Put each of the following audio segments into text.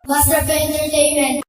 Master of Entertainment.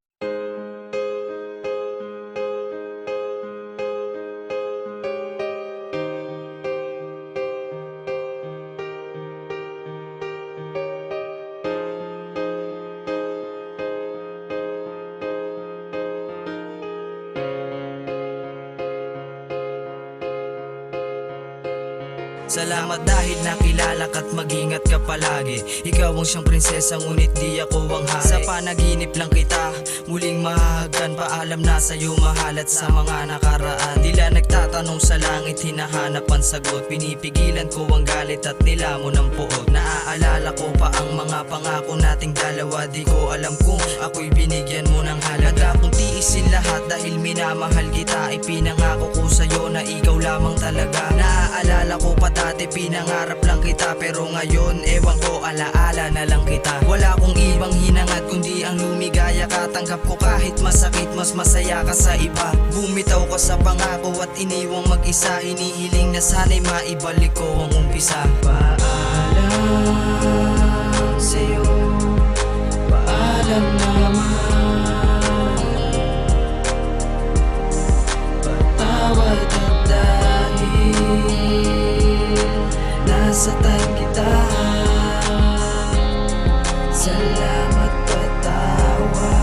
Salamat dahil nakilala ka't mag-ingat ka palagi. Ikaw ang siyang prinsesa ngunit di ako ang hari. Sa panaginip lang kita muling mahahagkan. Paalam na sa'yo mahal at sa mga nakaraan. Tila nagtatanong sa langit, hinahanap ang sagot. Pinipigilan ko ang galit at nilamon ang puot. Naaalala ko pa ang mga pangako nating dalawa. Di ko alam kung ako'y binigyan mo ng halaga. Kung tiisin lahat dahil minamahal kita, ipinangako ko sa'yo na ikaw lamang talaga. Naaalala ko pa dati pinangarap lang kita, pero ngayon ewan ko, alaala na lang kita. Wala kong ibang hinangad kundi ang lumigaya ka. Tanggap ko kahit masakit, mas masaya ka sa iba. Bumitaw ka sa pangako at iniwang mag-isa. Hinihiling na sana'y maibalik ko ang umpisa. Paalam sa'yo, paalam naman. Patawad at dahil nasatan kita, salamat patawad.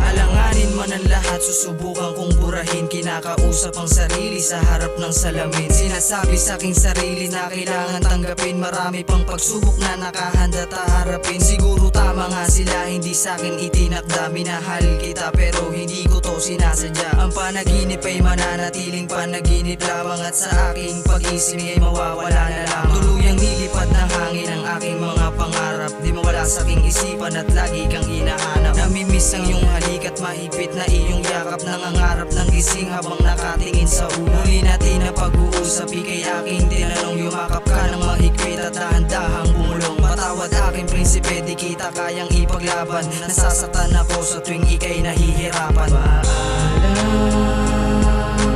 Alanganin man ang lahat, susubukan kong burahin. Kinakausap ang sarili sa harap ng salamin. Sinasabi sa aking sarili na kailangan tanggapin. Marami pang pagsubok na nakahanda taharapin. Siguro tama nga sila, hindi sa akin itinakda. Minahal kita pero hindi ko to sinasadya. Ang panaginip ay mananatiling panaginip lamang, at sa aking pag-isip ay mawawala na lamang. Tuluyang nilipad ng hangin ang aking mga pangarap. Di mawala sa aking isipan at lagi kang hinahanap. Namimiss ang iyong halik at mahigpit na iyong yakap. Nangangarap ng gising habang nakatingin sa ulo. Muli natin na pag-uusap, ikay aking tinanong. Yumakap ka ng mahigpit at dahan-dahang bumulong. Patawad aking prinsipe, di kita kayang ipaglaban. Nasasaktan ako sa tuwing ikay nahihirapan. Paalam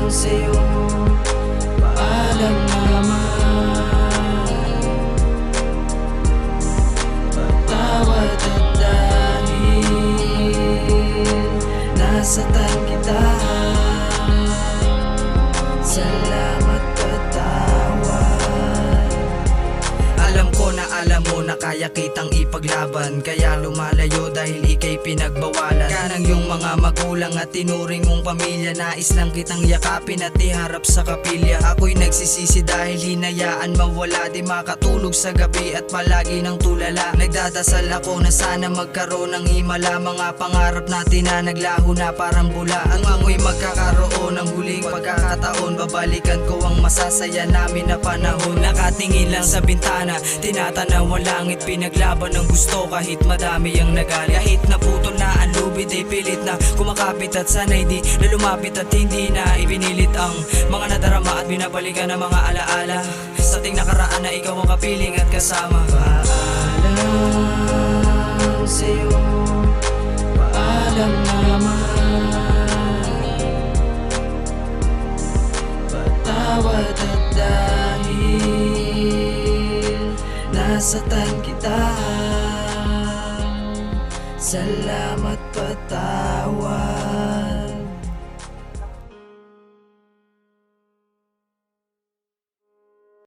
sa'yo, paalam naman. Patawad at dahil nasaktan kita, salamat patawad. Alam ko na alam mo na kaya kitang ipaglaban, kaya lumalayo dahil ikay pinagbawalan ka ng iyong mga magulang at tinuring mong pamilya. Nais lang kitang yakapin at iharap sa kapilya. Ako'y nagsisisi dahil hinayaan mawala. Di makatulog sa gabi at palagi ng tulala. Nagdadasal ako na sana magkaroon ng himala. Mga pangarap natin na naglaho na parang bula. Ang amoy magkakaroon ng huling pagkakataon. Babalikan ko ang masasaya namin na panahon. Nakatingin lang sa bintana, tinatanaw ang langit. Pinaglaban ng gusto kahit madami ang nagali. Kahit naputol na ang lubid ay pilit na kumakapit at sana'y di na lumapit. At hindi na ipinilit ang mga nadarama at binabalikan ng mga alaala sa ating nakaraan na ikaw ang kapiling at kasama. Paalam sa'yo, paalam naman. Patawad at dahil nasaktan kita, salamat patawad.